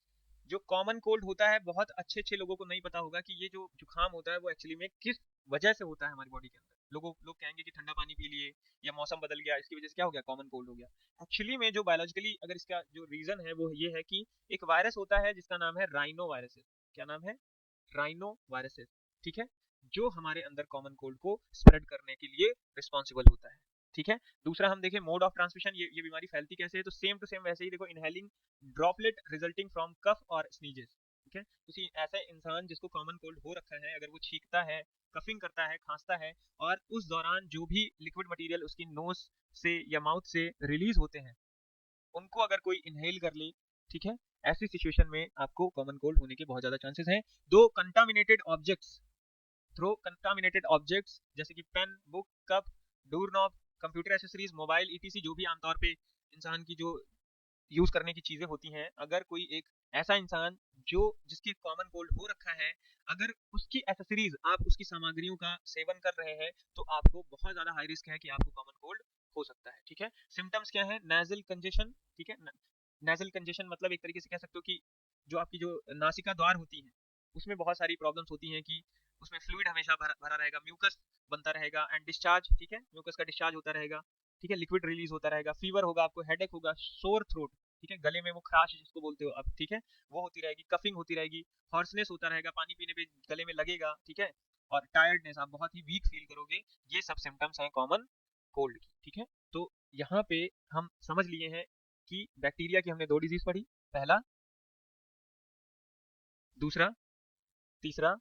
जो कॉमन कोल्ड होता है, बहुत अच्छे अच्छे लोगों को नहीं पता होगा कि ये जो जुकाम होता है वो एक्चुअली में किस वजह से होता है हमारी बॉडी के अंदर। लोग कहेंगे कि ठंडा पानी पी लिए या मौसम बदल गया, इसकी वजह से क्या हो गया, कॉमन कोल्ड हो गया। एक्चुअली में जो बायोलॉजिकली अगर इसका जो रीजन है वो ये है कि एक वायरस होता है जिसका नाम है राइनो वायरसेस। क्या नाम है, राइनो वायरसेस। ठीक है, जो हमारे अंदर कॉमन कोल्ड को स्प्रेड करने के लिए रिस्पॉन्सिबल होता है। ठीक है, दूसरा हम देखें मोड ऑफ ट्रांसमिशन, ये बीमारी फैलती कैसे है, तो सेम टू सेम वैसे ही देखो, इनहेलिंग ड्रॉपलेट रिजल्टिंग फ्रॉम कफ और स्नीजेस। ठीक है, किसी ऐसा इंसान जिसको कॉमन कोल्ड हो रखा है, अगर वो छींकता है, कफिंग करता है, खांसता है, और उस दौरान जो भी लिक्विड मटेरियल उसकी नोज से या माउथ से रिलीज होते हैं, उनको अगर कोई इनहेल कर ले, ठीक है, ऐसी सिचुएशन में आपको कॉमन कोल्ड होने के बहुत ज्यादा चांसेस हैं। Through contaminated objects, through contaminated objects जैसे कि pen, book, cup, door knob, computer accessories, mobile ETC, जो भी आमतौर पे इंसान की जो यूज करने की चीजें होती हैं, अगर कोई एक ऐसा इंसान जो जिसकी कॉमन कोल्ड हो रखा है, अगर उसकी एसेसरीज, आप उसकी सामग्रियों का सेवन कर रहे हैं, तो आपको बहुत ज्यादा हाई रिस्क है कि आपको कॉमन कोल्ड हो सकता है। ठीक है, सिम्टम्स क्या है, नेजल कंजेशन। ठीक है, नेजल कंजेशन मतलब एक तरीके से कह सकते हो कि जो आपकी जो नासिका द्वार होती है उसमें बहुत सारी प्रॉब्लम्स होती हैं, कि उसमें फ्लूइड हमेशा भरा रहेगा, म्यूकस बनता रहेगा, एंड डिस्चार्ज, ठीक है, म्यूकस का डिस्चार्ज होता रहेगा। ठीक है, लिक्विड रिलीज होता रहेगा, फीवर होगा, आपको हेडेक होगा, सोर थ्रोट, ठीक है, गले में वो खराश जिसको बोलते हो आप, ठीक है, वो होती रहेगी, कफिंग होती रहेगी, हॉर्सनेस होता रहेगा, पानी पीने पे गले में लगेगा, ठीक है, और टायर्डनेस, आप बहुत ही वीक फील करोगे। ये सब सिम्टम्स हैं कॉमन कोल्ड की। ठीक है, तो यहाँ पे हम समझ लिए हैं कि बैक्टीरिया की हमने 2 डिजीज पढ़ी, पहला, दूसरा, तीसरा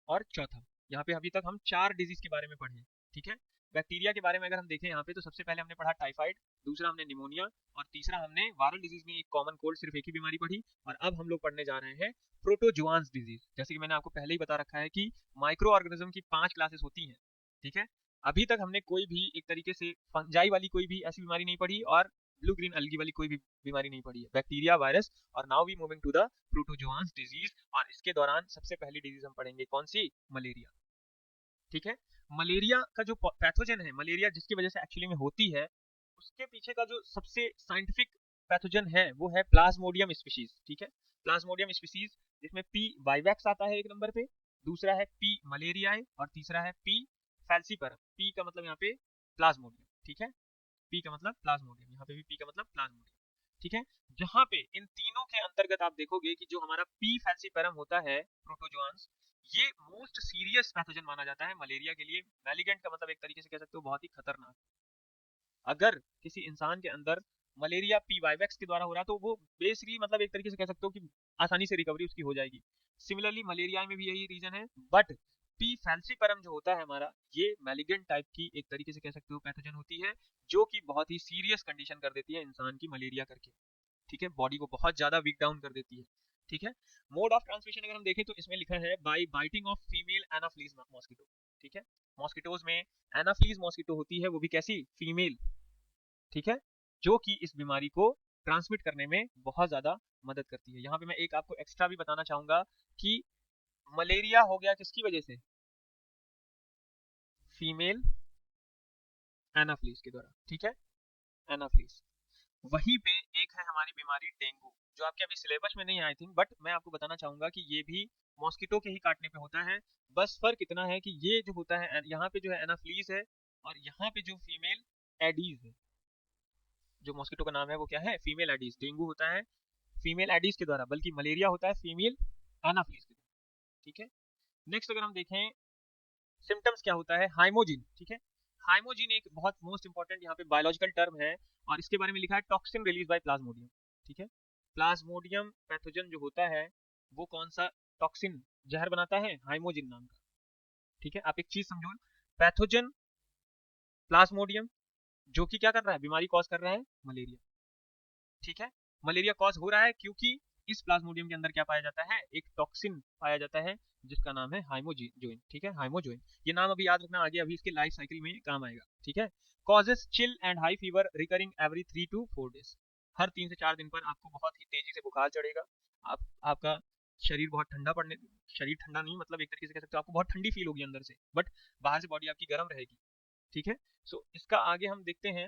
और चौथा। यहाँ पे अभी तक हम 4 डिजीज के बारे में पढ़े। ठीक है, बैक्टीरिया के बारे में अगर हम देखें यहाँ पे, तो सबसे पहले हमने पढ़ा टाइफाइड, दूसरा हमने निमोनिया, और तीसरा हमने वायरल डिजीज में एक कॉमन कोल्ड, सिर्फ एक ही बीमारी पढ़ी। और अब हम लोग पढ़ने जा रहे हैं प्रोटोजुआन्स डिजीज। जैसे कि मैंने आपको पहले ही बता रखा है कि माइक्रो ऑर्गेनिज्म की 5 क्लासेस होती हैं। ठीक है, अभी तक हमने कोई भी एक तरीके से फंजाई वाली कोई भी ऐसी बीमारी नहीं पढ़ी, और ब्लू ग्रीन अलगी वाली कोई भी बीमारी नहीं पढ़ी है, बैक्टीरिया, वायरस। और now we moving to the protozoans disease, और इसके दौरान सबसे पहली डिजीज हम पढ़ेंगे कौन सी, मलेरिया। ठीक है, मलेरिया का जो पैथोजन है, मलेरिया जिसकी वजह से एक्चुअली में होती है, उसके पीछे का जो सबसे साइंटिफिक पैथोजन है वो है प्लाज्मोडियम स्पीशीज। ठीक है, प्लाज्मोडियम स्पीशीज, जिसमें पी वाइवैक्स आता है एक नंबर पे, दूसरा है पी मलेरियाए, और तीसरा है पी फैल्सीपरम। पी का मतलब यहाँ पे प्लाज्मोडियम। ठीक है, पी का मतलब प्लाज्मोडियम, यहाँ पे भी पी का मतलब प्लाज्मोडियम। ठीक है, जहाँ पे इन तीनों के अंतर्गत आप देखोगे कि जो हमारा पी फैल्सीपरम होता है, प्रोटोजुआन्स, ये मोस्ट सीरियस पैथोजन माना जाता है मलेरिया के लिए। मैलिगेंट का मतलब एक तरीके से कह सकते हो बहुत ही खतरनाक। अगर किसी इंसान के अंदर मलेरिया पी वाइवैक्स के द्वारा हो रहा, तो वो बेसिकली मतलब एक तरीके से कह सकते हो कि आसानी से रिकवरी उसकी हो जाएगी। सिमिलरली मलेरिया में भी यही रीजन है, बट पी फैल्सीपरम जो होता है हमारा, ये मैलिगेंट टाइप की एक तरीके से कह सकते हो पैथोजन होती है, जो कि बहुत ही सीरियस कंडीशन कर देती है इंसान की मलेरिया करके। ठीक है, बॉडी को बहुत ज्यादा वीक डाउन कर देती है। ठीक है, मोड ऑफ ट्रांसमिशन अगर हम देखें तो इसमें लिखा है by biting of female Anopheles mosquito. ठीक है, मॉस्किटोज में एनाफ्लीज मॉस्किटो होती है, वो भी कैसी, फीमेल। ठीक है, जो कि इस बीमारी को ट्रांसमिट करने में बहुत ज़्यादा मदद करती है। यहाँ पे मैं एक आपको एक्स्ट्रा भी बताना चाहूँगा कि मलेरिया हो गया किसकी वजह से, फीमेल एनाफ्लीज के द्वारा, ठीक है, एनाफ्लीज। वहीं पे एक है हमारी बीमारी डेंगू, जो आपके अभी सिलेबस में नहीं आई थिंक, बट मैं आपको बताना चाहूंगा कि ये भी मॉस्किटो के ही काटने पे होता है। बस फर्क इतना है कि ये जो होता है यहाँ पे जो है एनाफ्लीज है, और यहाँ पे जो फीमेल एडीज है, जो मॉस्किटो का नाम है वो क्या है, फीमेल एडीज। डेंगू होता है फीमेल एडीज के द्वारा, बल्कि मलेरिया होता है फीमेल एनाफ्लीज के द्वारा, ठीक है। नेक्स्ट अगर हम देखें सिम्टम्स क्या होता है, हाइमोजिन, ठीक है। हाइमोजिन एक बहुत मोस्ट इंपॉर्टेंट यहाँ पे बायोलॉजिकल टर्म है, और इसके बारे में लिखा है टॉक्सिन रिलीज बाय प्लाज्मोडियम, ठीक है। प्लाज्मोडियम पैथोजन जो होता है वो कौन सा टॉक्सिन, जहर बनाता है, हाइमोजिन नाम का, ठीक है। आप एक चीज समझो, पैथोजन प्लाज्मोडियम, जो कि क्या कर रहा है, बीमारी कॉज कर रहा है, मलेरिया, ठीक है। मलेरिया कॉज हो रहा है क्योंकि इस प्लाज्मोडियम के अंदर क्या पाया जाता है, एक टॉक्सिन पाया जाता है जिसका नाम है हाइमोजोइन, ठीक है, हाइमोजोइन। ये नाम अभी याद रखना, आगे अभी इसके लाइफ साइकिल में काम आएगा, ठीक है। Causes chill and high fever recurring every 3 to 4 days, हर 3 से 4 दिन पर आपको बहुत ही तेजी से बुखार चढ़ेगा, आपका शरीर बहुत ठंडा पड़ने, शरीर ठंडा नहीं मतलब एक तरीके से कह सकते हो आपको बहुत ठंडी फील होगी अंदर से, बट बाहर से बॉडी आपकी गर्म रहेगी, ठीक है। सो इसका आगे हम देखते हैं,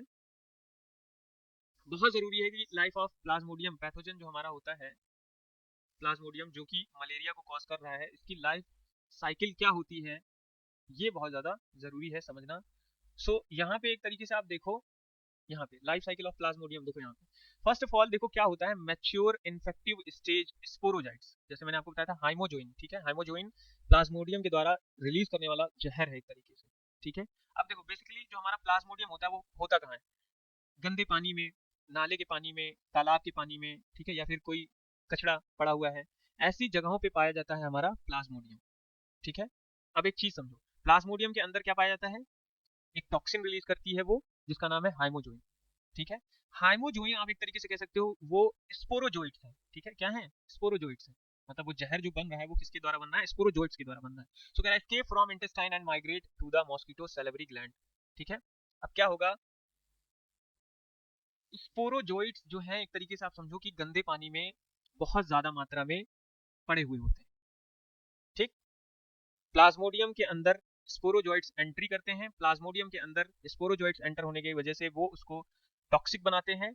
बहुत जरूरी है कि लाइफ ऑफ प्लाज्मोडियम पैथोजन जो हमारा होता है, प्लाज्मोडियम जो कि मलेरिया को कॉज कर रहा है, इसकी लाइफ साइकिल क्या होती है, ये बहुत ज्यादा जरूरी है समझना। सो यहाँ पे एक तरीके से आप देखो, यहाँ पे लाइफ साइकिल ऑफ प्लाज्मोडियम देखो, यहाँ पे फर्स्ट ऑफ ऑल देखो क्या होता है, मैच्योर इन्फेक्टिव स्टेज स्पोरोजाइट्स, जैसे मैंने आपको बताया था हाइमोजोइन, ठीक है। हाइमोजोइन प्लाज्मोडियम के द्वारा रिलीज करने वाला जहर है एक तरीके से, ठीक है। अब देखो बेसिकली जो हमारा प्लाज्मोडियम होता है वो होता कहाँ है, गंदे पानी में, नाले के पानी में, तालाब के पानी में, ठीक है, या फिर कोई कचरा पड़ा हुआ है, ऐसी जगहों पे पाया जाता है हमारा प्लाज्मोडियम, ठीक है। अब एक चीज समझो, प्लाज्मोडियम के अंदर क्या पाया जाता है, एक टॉक्सिन रिलीज करती है वो, जिसका नाम है हाइमोजोइन, ठीक है। हाइमोजोइन आप एक तरीके से कह सकते हो वो स्पोरोजोइट्स है, ठीक है, क्या है, स्पोरोजोइट्स है, मतलब वो जहर जो बन रहा है वो किसके द्वारा बन रहा है, स्पोरोजोइट्स के द्वारा बन रहा है। सो कह रहा है escape from intestine and migrate to the mosquito salivary gland, ठीक है। अब क्या होगा, स्पोरोजोइट्स जो है एक तरीके से आप समझो कि गंदे पानी में बहुत ज्यादा मात्रा में पड़े हुए होते हैं, ठीक। प्लाज्मोडियम के अंदर स्पोरोजोइट्स एंट्री करते हैं, प्लाज्मोडियम के अंदर स्पोरोजोइट्स एंटर होने की वजह से वो उसको टॉक्सिक बनाते हैं,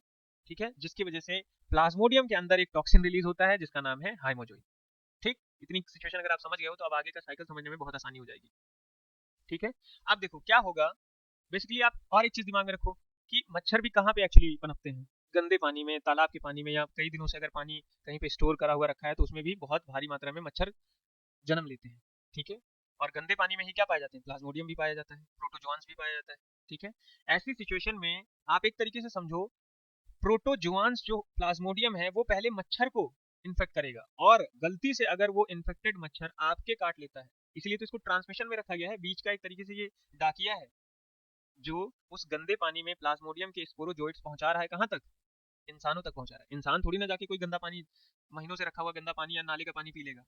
ठीक है, जिसकी वजह से प्लाज्मोडियम के अंदर एक टॉक्सिन रिलीज होता है जिसका नाम है हाइमोजोइन, ठीक। इतनी सिचुएशन अगर आप समझ गए हो तो अब आगे का साइकिल समझने में बहुत आसानी हो जाएगी, ठीक है। अब देखो क्या होगा, बेसिकली आप और एक चीज दिमाग में रखो कि मच्छर भी कहाँ पे एक्चुअली पनपते हैं, गंदे पानी में, तालाब के पानी में, या कई दिनों से अगर पानी कहीं पे स्टोर करा हुआ रखा है तो उसमें भी बहुत भारी मात्रा में मच्छर जन्म लेते हैं, ठीक है। और गंदे पानी में ही क्या पाए जाते हैं, प्लाज्मोडियम भी पाया जाता है, प्रोटोजोआंस भी पाया जाता है, ठीक है। ऐसी सिचुएशन में आप एक तरीके से समझो, प्रोटोजोआंस जो प्लाज्मोडियम है वो पहले मच्छर को इन्फेक्ट करेगा, और गलती से अगर वो इन्फेक्टेड मच्छर आपके काट लेता है, इसलिए तो इसको ट्रांसमिशन में रखा गया है, बीच का एक तरीके से ये डाकिया है जो उस गंदे पानी में प्लाज्मोडियम के स्पोरोजोइट्स पहुंचा रहा है, कहां तक, इंसानों तक पहुंचा रहा है। इंसान थोड़ी ना जाके कोई गंदा पानी, महीनों से रखा हुआ गंदा पानी या नाले का पानी पी लेगा,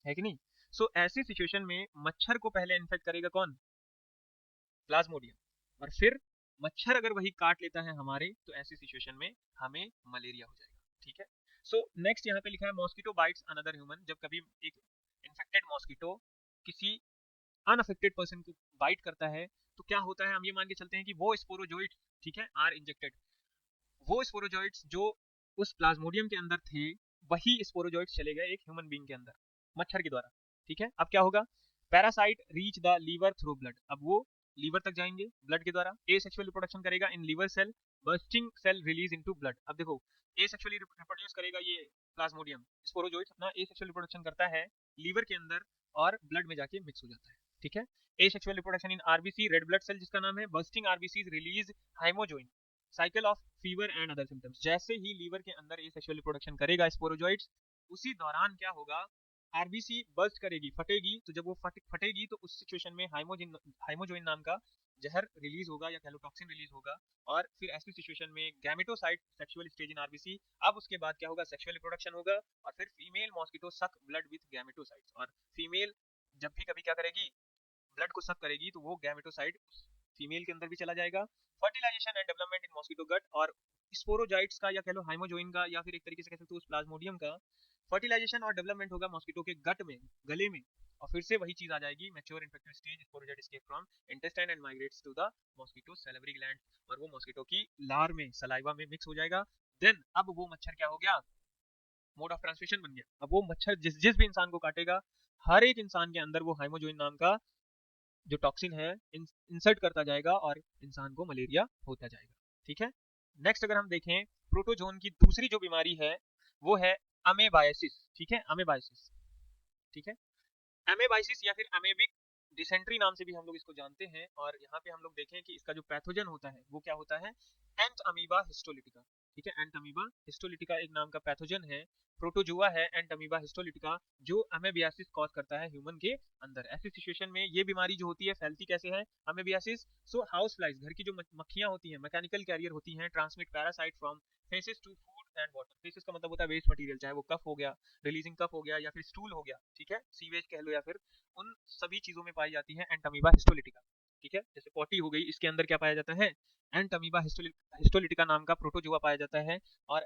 है कि नहीं। सो ऐसी सिचुएशन में मच्छर को पहले इन्फेक्ट करेगा कौन, प्लाज्मोडियम, और फिर मच्छर अगर वही काट लेता है हमारे, तो ऐसी सिचुएशन में हमें मलेरिया हो जाएगा, ठीक है। सो नेक्स्ट यहाँ पे लिखा है मॉस्किटो बाइट्स अनदर ह्यूमन, जब कभी एक इन्फेक्टेड मॉस्किटो किसी अनअफेक्टेड पर्सन को बाइट करता है तो क्या होता है, हम ये मान के चलते हैं कि वो स्पोरोजोइट, ठीक है, आर इंजेक्टेड, वो स्पोरोजोइट्स जो उस प्लाज्मोडियम के अंदर थे वही स्पोरोजोइट्स चले गए एक ह्यूमन बीइंग के अंदर मच्छर के द्वारा, ठीक है। अब क्या होगा, parasite reach the liver through blood, अब वो लीवर तक जाएंगे ब्लड के द्वारा, ए सेक्सुअल रिप्रोडक्शन करेगा in liver cell, bursting cell release into blood. अब देखो ए सेक्सुअली रिप्रोड्यूस करेगा ये प्लाज्मोडियम, स्पोरोजोइट्स अपना ए सेक्सुअल रिप्रोडक्शन करता है लीवर के अंदर और ब्लड में जाके मिक्स हो जाता है, ठीक है। Asexual reproduction in RBC red blood cell जिसका नाम है, bursting RBC release haemozoin, cycle of fever and other symptoms, जैसे ही लीवर के अंदर ये सेक्सुअल रिप्रोडक्शन करेगा स्पोरोजोइट्स, उसी दौरान क्या होगा, आरबीसी बर्स्ट करेगी, फटेगी, तो जब वो फटेगी तो उस सिचुएशन में हाइमोजोइन नाम का जहर रिलीज होगा या कैलोटॉक्सिन रिलीज होगा, और फिर ऐसी सिचुएशन में gametocyte sexual stage in RBC, अब उसके बाद क्या होगा, सेक्सुअल रिप्रोडक्शन होगा, और फिर फीमेल मॉस्किटो सक ब्लड विथ गैमेटोसाइट्स, और फीमेल जब भी कभी क्या करेगी, ब्लड को सक करेगी तो वो गैमेटोसाइट फीमेल के अंदर भी चला जाएगा। Fertilisation and development in mosquito gut, और स्पोरोजाइट्स का या कह लो हाइमोजोइन का या फिर एक तरीके से कह सकते हो उस प्लाज्मोडियम का फर्टिलाइजेशन और डेवलपमेंट होगा मॉस्किटो के गट में, गले में, और फिर से वही चीज आ जाएगी mature infected stage, sporozoite escape from intestine and migrates to the mosquito salivary gland, और वो मॉस्किटो की लार में, सलाइवा में मिक्स हो जाएगा। देन अब वो मच्छर क्या हो गया, मोड ऑफ ट्रांसमिशन बन गया। अब वो मच्छर जिस जिस भी इंसान को काटेगा, हर एक इंसान के अंदर वो हाइमोजोइन नाम का जो टॉक्सिन है इंसर्ट करता जाएगा और इंसान को मलेरिया होता जाएगा। ठीक है, नेक्स्ट अगर हम देखें प्रोटोजोन की दूसरी जो बीमारी है वो है अमेबाइसिस। ठीक है, अमेबाइसिस। ठीक है, अमेबाइसिस या फिर अमेबिक डिसेंट्री नाम से भी हम लोग इसको जानते हैं, और यहाँ पे हम लोग देखें कि इसका जो पैथोजन होता है वो क्या होता है, एंट अमीबा हिस्टोलिटिका। ठीक है, एंट अमीबा हिस्टोलिटिका एक नाम का पैथोजन है, प्रोटोजुआ है एंट अमीबा हिस्टोलिटिका, जो अमेबियासिस कॉज करता है ह्यूमन के अंदर। ऐसी सिचुएशन में ये बीमारी जो होती है फैलती कैसे है, अमेबियासिस। सो हाउस फ्लाइज, घर की जो मक्खियां होती हैं, मैकेनिकल कैरियर होती हैं, transmit parasite from faeces to food and water. Faeces का मतलब होता है वेस्ट मटेरियल, चाहे वो कफ हो गया, रिलीजिंग कफ हो गया, या फिर स्टूल हो गया, ठीक है, सीवेज कह लो, या फिर उन सभी चीजों में पाई जाती है एंट अमीबा हिस्टोलिटिका। ठीक है, जैसे पॉटी हो गई, इसके अंदर क्या पाया जाता है, एंट अमीबा हिस्टोलिटिका नाम का प्रोटोजुआ पाया जाता है, और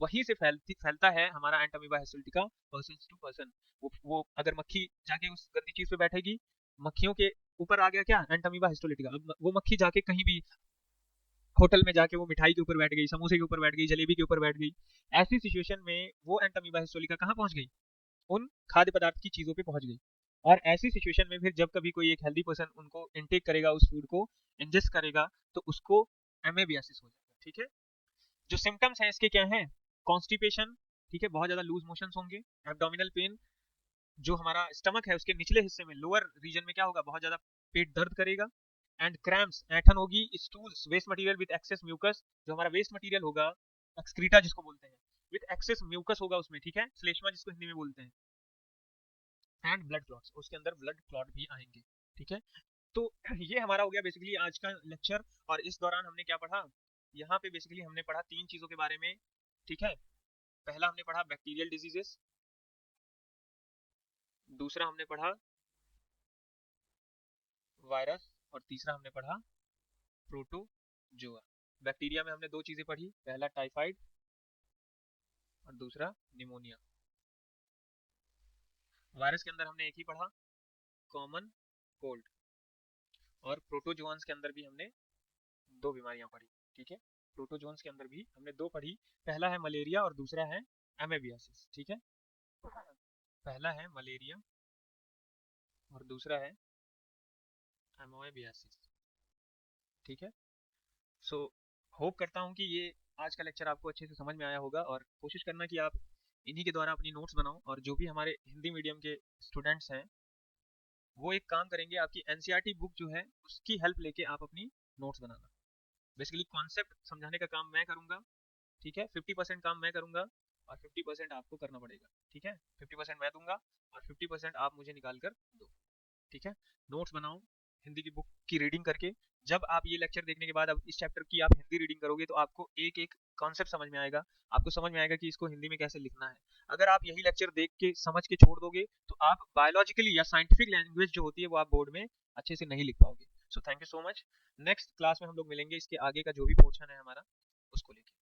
वहीं से फैलता है हमारा Entamoeba histolytica person to person. वो अगर मक्खी जाके उस गंदी चीज पे बैठेगी, मक्खियों के ऊपर आ गया क्या, एंट अमीबा हिस्टोलिटिका। अब वो मक्खी जाके कहीं भी होटल में जाके वो मिठाई के ऊपर बैठ गई, समोसे के ऊपर बैठ गई, जलेबी के ऊपर बैठ गई, ऐसी सिचुएशन में वो एंट अमीबा हिस्टोलिका कहाँ पहुंच गई, उन खाद्य पदार्थ की चीजों पे पहुंच गई। और ऐसी सिचुएशन में फिर जब कभी कोई एक हेल्दी पर्सन उनको इनटेक करेगा, उस फूड को इंजेस्ट करेगा, तो उसको एमेबियासिस हो जाएगा। ठीक है, जो सिम्टम्स हैं इसके क्या हैं, कॉन्स्टिपेशन, ठीक है, बहुत ज्यादा लूज मोशंस होंगे, एब्डोमिनल पेन, जो हमारा स्टमक है उसके निचले हिस्से में, लोअर रीजन में क्या होगा, बहुत ज्यादा पेट दर्द करेगा, एंड क्रैम्प्स, ऐठन होगी, stools, waste material with excess mucus, जो हमारा वेस्ट मटेरियल होगा, एक्सक्रीटा जिसको बोलते हैं, विद एक्सेस म्यूकस होगा उसमें, ठीक है, श्लेष्मा जिसको हिंदी में बोलते हैं, एंड ब्लड क्लॉट्स, उसके अंदर ब्लड क्लॉट भी आएंगे। ठीक है, तो ये हमारा हो गया बेसिकली आज का लेक्चर। और इस दौरान हमने क्या पढ़ा, यहाँ पे बेसिकली हमने पढ़ा तीन चीजों के बारे में। ठीक है, पहला हमने पढ़ा बैक्टीरियल डिजीजेस, दूसरा हमने पढ़ा वायरस, और तीसरा हमने पढ़ा प्रोटोजोआ। बैक्टीरिया में हमने दो चीजें पढ़ी, पहला टाइफाइड और दूसरा निमोनिया। वायरस के अंदर हमने एक ही पढ़ा, कॉमन कोल्ड, और प्रोटोजोआंस के अंदर भी हमने दो बीमारियां पढ़ी। ठीक है, प्रोटोजोन्स के अंदर भी हमने दो पढ़ी, पहला है मलेरिया और दूसरा है एमेबियासिस। ठीक है, पहला है मलेरिया और दूसरा है एमेबियासिस। ठीक है, सो होप करता हूँ कि ये आज का लेक्चर आपको अच्छे से समझ में आया होगा, और कोशिश करना कि आप इन्हीं के द्वारा अपनी नोट्स बनाओ, और जो भी हमारे हिंदी मीडियम के स्टूडेंट्स हैं वो एक काम करेंगे, आपकी एनसीईआरटी बुक जो है उसकी हेल्प लेके आप अपनी नोट्स बनाना। बेसिकली कॉन्सेप्ट समझाने का काम मैं करूंगा, ठीक है, 50% काम मैं करूंगा और 50% आपको करना पड़ेगा। ठीक है, 50% मैं दूंगा और 50% आप मुझे निकाल कर दो। ठीक है, नोट्स बनाओ हिंदी की बुक की रीडिंग करके। जब आप ये लेक्चर देखने के बाद अब इस चैप्टर की आप हिंदी रीडिंग करोगे तो आपको एक एक कॉन्सेप्ट समझ में आएगा, आपको समझ में आएगा कि इसको हिंदी में कैसे लिखना है। अगर आप यही लेक्चर देख के समझ के छोड़ दोगे तो आप बायोलॉजिकली या साइंटिफिक लैंग्वेज जो होती है वो आप बोर्ड में अच्छे से नहीं लिख पाओगे। So thank you so much. Next class में हम लोग मिलेंगे, इसके आगे का जो भी पोर्शन है हमारा उसको लेके।